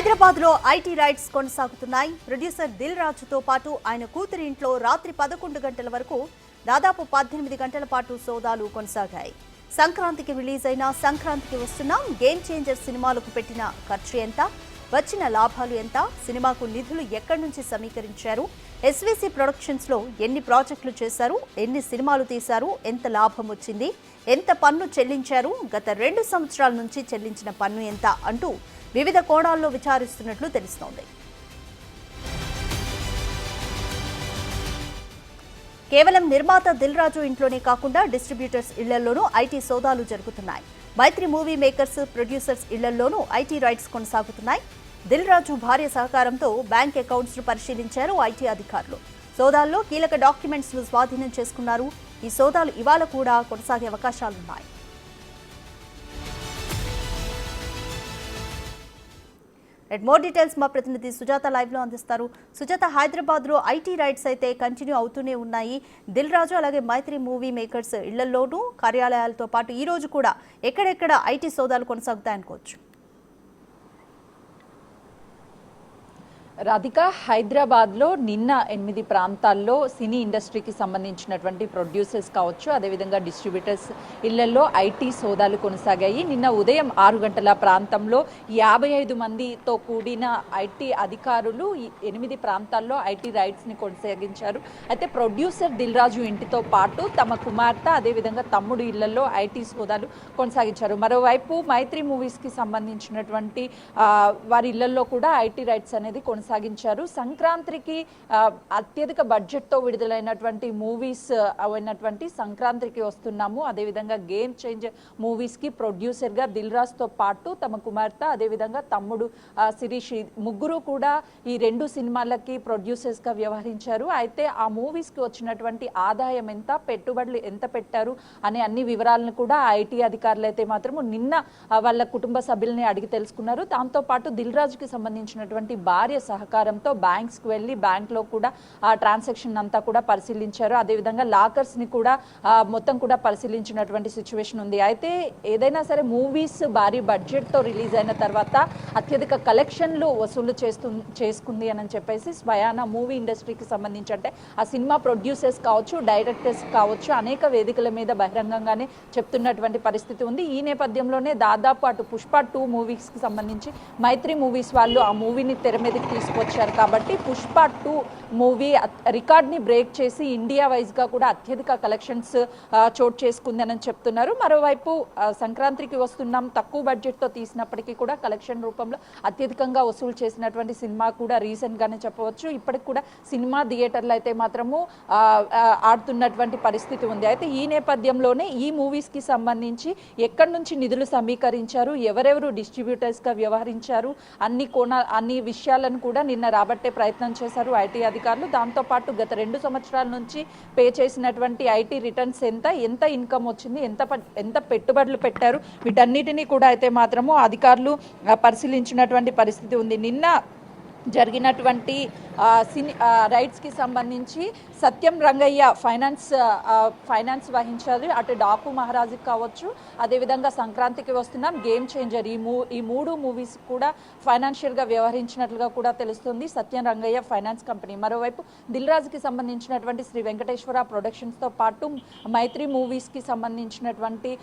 హైదరాబాద్ లో IT raids కొనసాగుతున్నాయి. Producer Dil రాజుతో పాటు ఆయన కూతురి ఇంట్లో రాత్రి 11 గంటల వరకు దాదాపు 18 గంటల పాటు సోదాలు కొనసాగాయి. సంక్రాంతికి రిలీజ్ అయిన సంక్రాంతికి వస్తున్న గేమ్ చేంజర్ సినిమాలకు పెట్టిన ఖర్చు ఎంత, వచ్చిన లాభాలు ఎంత, సినిమాకు నిధులు ఎక్కడి నుంచి సమీకరించారు, ఎస్వీసీ ప్రొడక్షన్స్ లో ఎన్ని ప్రాజెక్టులు చేశారు, ఎన్ని సినిమాలు తీశారు, ఎంత లాభం వచ్చింది, ఎంత పన్ను చెల్లించారు, గత 2 సంవత్సరాల నుంచి చెల్లించిన పన్ను ఎంత అంటూ వివిధ కోణాల్లో విచారిస్తున్నట్లు తెలుస్తోంది. కేవలం నిర్మాత దిల్ రాజు ఇంట్లోనే కాకుండా డిస్ట్రిబ్యూటర్స్ ఇళ్లలోనూ ఐటీ సోదాలు జరుగుతున్నాయి. మైత్రి మూవీ మేకర్స్, ప్రొడ్యూసర్స్ ఇళ్లలోనూ ఐటీ రైడ్స్ కొనసాగుతున్నాయి. దిల్ రాజు భార్య సహకారంతో బ్యాంక్ అకౌంట్స్ ను పరిశీలించారు ఐటీ అధికారులు. సోదాల్లో కీలక డాక్యుమెంట్స్ ను స్వాధీనం చేసుకున్నారు. ఈ సోదాలు ఇవాళ కూడా కొనసాగే అవకాశాలున్నాయి. మోర్ డీటెయిల్స్ మా ప్రతినిధి సుజాత లైవ్ లో అందిస్తారు. సుజాత, హైదరాబాద్ లో ఐటీ రైడ్స్ అయితే కంటిన్యూ అవుతూనే ఉన్నాయి. దిల్ రాజు అలాగే మైత్రి మూవీ మేకర్స్ ఇళ్లలోనూ కార్యాలయాలతో పాటు ఈ రోజు కూడా ఎక్కడెక్కడ ఐటీ సోదాలు కొనసాగుతాయనుకోవచ్చు? రాధిక, హైదరాబాద్లో నిన్న 8 ప్రాంతాల్లో సినీ ఇండస్ట్రీకి సంబంధించినటువంటి ప్రొడ్యూసర్స్ కావచ్చు, అదేవిధంగా డిస్ట్రిబ్యూటర్స్ ఇళ్లలో ఐటీ సోదాలు కొనసాగాయి. నిన్న ఉదయం 6 గంటల ప్రాంతంలో 55 మందితో కూడిన ఐటీ అధికారులు 8 ప్రాంతాల్లో ఐటీ రైడ్స్ని కొనసాగించారు. అయితే ప్రొడ్యూసర్ దిల్ రాజు ఇంటితో పాటు తమ కుమార్తె అదేవిధంగా తమ్ముడు ఇళ్లలో ఐటీ సోదాలు కొనసాగించారు. మరోవైపు మైత్రి మూవీస్కి సంబంధించినటువంటి వారి ఇళ్లలో కూడా ఐటీ రైడ్స్ అనేది కొనసాగించారు. సంక్రాంతికి అత్యధిక బడ్జెట్తో విడుదలైనటువంటి మూవీస్ అయినటువంటి సంక్రాంతికి వస్తున్నాము, అదేవిధంగా గేమ్ చేంజర్ మూవీస్కి ప్రొడ్యూసర్గా దిల్ రాజుతో పాటు తమ కుమార్తె అదేవిధంగా తమ్ముడు శిరీష్ ముగ్గురు కూడా ఈ 2 సినిమాలకి ప్రొడ్యూసర్స్గా వ్యవహరించారు. అయితే ఆ మూవీస్కి వచ్చినటువంటి ఆదాయం ఎంత, పెట్టుబడులు ఎంత పెట్టారు అనే అన్ని వివరాలను కూడా ఐటీ అధికారులు అయితే మాత్రం నిన్న వాళ్ళ కుటుంబ సభ్యుల్ని అడిగి తెలుసుకున్నారు. దాంతోపాటు దిల్ రాజుకి సంబంధించినటువంటి భార్య సహకారంతో బ్యాంక్స్కి వెళ్ళి బ్యాంక్లో కూడా ఆ ట్రాన్సాక్షన్ అంతా కూడా పరిశీలించారు. అదేవిధంగా లాకర్స్ని కూడా మొత్తం కూడా పరిశీలించినటువంటి సిచ్యువేషన్ ఉంది. అయితే ఏదైనా సరే మూవీస్ భారీ బడ్జెట్తో రిలీజ్ అయిన తర్వాత అత్యధిక కలెక్షన్లు వసూలు చేసుకుంది అని చెప్పేసి స్వయాన మూవీ ఇండస్ట్రీకి సంబంధించి అంటే ఆ సినిమా ప్రొడ్యూసర్స్ కావచ్చు, డైరెక్టర్స్ కావచ్చు అనేక వేదికల మీద బహిరంగంగానే చెప్తున్నటువంటి పరిస్థితి ఉంది. ఈ నేపథ్యంలోనే దాదాపు అటు పుష్ప 2 మూవీస్కి సంబంధించి మైత్రి మూవీస్ వాళ్ళు ఆ మూవీని తెర మీదకి తీసుకొచ్చారు. కాబట్టి పుష్ప 2 మూవీ రికార్డ్ని బ్రేక్ చేసి ఇండియా వైజ్గా కూడా అత్యధిక కలెక్షన్స్ చోటు చేసుకుందని చెప్తున్నారు. మరోవైపు సంక్రాంతికి వస్తున్నాం, తక్కువ బడ్జెట్తో తీసినప్పటికీ కూడా కలెక్షన్ రూపంలో అత్యధికంగా వసూలు చేసినటువంటి సినిమా కూడా రీసెంట్గానే చెప్పవచ్చు. ఇప్పటికి కూడా సినిమా థియేటర్లు అయితే మాత్రము ఆడుతున్నటువంటి పరిస్థితి ఉంది. అయితే ఈ నేపథ్యంలోనే ఈ మూవీస్కి సంబంధించి ఎక్కడి నుంచి నిధులు సమీకరించారు, ఎవరెవరు డిస్ట్రిబ్యూటర్స్గా వ్యవహరించారు అన్ని విషయాలను కూడా నిన్న రాబట్టే ప్రయత్నం చేశారు ఐటీ అధికారులు. దాంతోపాటు గత 2 సంవత్సరాల నుంచి పే చేసినటువంటి ఐటీ రిటర్న్స్ ఎంత ఇన్కమ్ వచ్చింది, ఎంత పెట్టుబడులు పెట్టారు, వీటన్నిటినీ కూడా అయితే మాత్రము అధికారులు పరిశీలించినటువంటి పరిస్థితి ఉంది. నిన్న జరిగినటువంటి రైట్స్కి సంబంధించి సత్యం రంగయ్య ఫైనాన్స్ వహించారు. అటు డాకు మహారాజుకి కావచ్చు, అదేవిధంగా సంక్రాంతికి వస్తున్నాం, గేమ్ చేంజర్ ఈ 3 మూవీస్ కూడా ఫైనాన్షియల్గా వ్యవహరించినట్లుగా కూడా తెలుస్తుంది సత్యం రంగయ్య ఫైనాన్స్ కంపెనీ. మరోవైపు దిల్ రాజుకి సంబంధించినటువంటి శ్రీ వెంకటేశ్వర ప్రొడక్షన్స్తో పాటు మైత్రి మూవీస్కి సంబంధించినటువంటి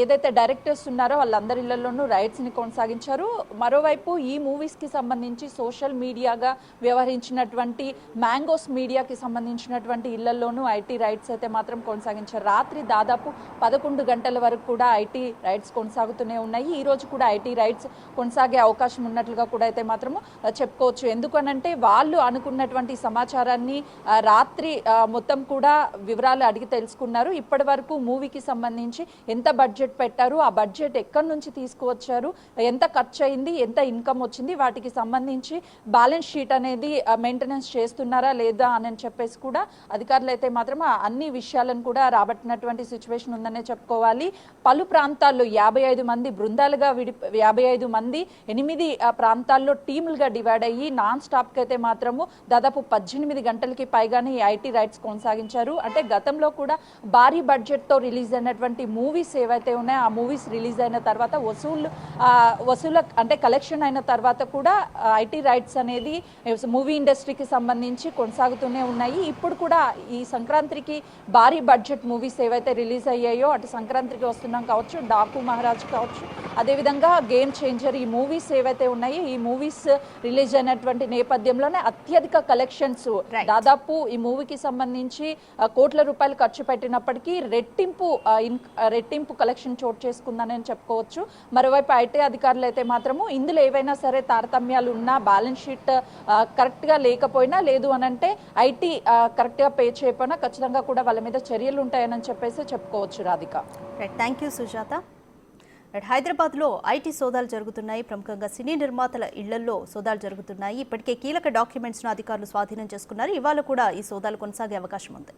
ఏదైతే డైరెక్టర్స్ ఉన్నారో వాళ్ళందరి ఇళ్లలోనూ రైట్స్ని కొనసాగించారు. మరోవైపు ఈ మూవీస్కి సంబంధించి సోషల్ మీడియాగా వ్యవహరించినటువంటి మ్యాంగోస్ మీడియాకి సంబంధించినటువంటి ఇళ్లలోనూ ఐటీ రైట్స్ అయితే మాత్రం కొనసాగించారు. రాత్రి దాదాపు 11 గంటల వరకు కూడా ఐటీ రైట్స్ కొనసాగుతూనే ఉన్నాయి. ఈ రోజు కూడా ఐటీ రైట్స్ కొనసాగే అవకాశం ఉన్నట్లుగా కూడా అయితే మాత్రము చెప్పుకోవచ్చు. ఎందుకనంటే వాళ్ళు అనుకున్నటువంటి సమాచారాన్ని రాత్రి మొత్తం కూడా వివరాలు అడిగి తెలుసుకున్నారు. ఇప్పటి వరకు మూవీకి సంబంధించి ఎంత బడ్జెట్ పెట్టారు, ఆ బడ్జెట్ ఎక్కడి నుంచి తీసుకువచ్చారు, ఎంత ఖర్చు అయింది, ఎంత ఇన్కమ్ వచ్చింది, వాటికి సంబంధించి బ్యాలెన్స్ షీట్ అనేది మెయింటెనెన్స్ చేస్తున్నారా లేదా అని చెప్పేసి కూడా అధికారులు అయితే మాత్రం అన్ని విషయాలను కూడా రాబట్టినటువంటి సిచ్యువేషన్ ఉందనే చెప్పుకోవాలి. పలు ప్రాంతాల్లో 55 మంది బృందాలుగా 55 మంది 8 ప్రాంతాల్లో టీములుగా డివైడ్ అయ్యి నాన్ స్టాప్కి అయితే మాత్రము దాదాపు 18 గంటలకి పైగానే ఈ ఐటీ రైడ్స్ కొనసాగించారు. అంటే గతంలో కూడా భారీ బడ్జెట్తో రిలీజ్ అయినటువంటి మూవీస్ ఏవైతే ఉన్నాయో ఆ మూవీస్ రిలీజ్ అయిన తర్వాత వసూలు అంటే కలెక్షన్ అయిన తర్వాత కూడా ఐటీ రైడ్స్ అనేది మూవీ ఇండస్ట్రీకి సంబంధించి కొనసాగుతూనే ఉన్నాయి. ఇప్పుడు కూడా ఈ సంక్రాంతికి భారీ బడ్జెట్ మూవీస్ ఏవైతే రిలీజ్ అయ్యాయో అటు సంక్రాంతికి వస్తున్నాం కావచ్చు, డాకు మహారాజ్ కావచ్చు, అదేవిధంగా గేమ్ చేంజర్, ఈ మూవీస్ ఏవైతే ఉన్నాయో ఈ మూవీస్ రిలీజ్ అయినటువంటి నేపథ్యంలోనే అత్యధిక కలెక్షన్స్ దాదాపు ఈ మూవీకి సంబంధించి కోట్ల రూపాయలు ఖర్చు పెట్టినప్పటికీ రెట్టింపు కలెక్షన్ చోటు చేసుకుందని చెప్పుకోవచ్చు. మరోవైపు ఐటీ అధికారులు అయితే మాత్రము ఇందులో ఏవైనా సరే తారతమ్యాలు ఉన్నా, బ్యాలెన్స్ షీట్ కరెక్ట్గా లేకపోయినా, లేదు అనంటే ఐటీ కరెక్ట్గా పే చేయకపోయినా ఖచ్చితంగా కూడా వాళ్ళ మీద చర్యలు ఉంటాయని చెప్పేసి చెప్పుకోవచ్చు. Radhika, thank you Sujatha. హైదరాబాద్లో ఐటీ సోదాలు జరుగుతున్నాయి. ప్రముఖంగా సినీ నిర్మాతల ఇళ్లలో సోదాలు జరుగుతున్నాయి. ఇప్పటికే కీలక డాక్యుమెంట్స్ను అధికారులు స్వాధీనం చేసుకున్నారు. ఇవాళ కూడా ఈ సోదాలు కొనసాగే అవకాశం ఉంది.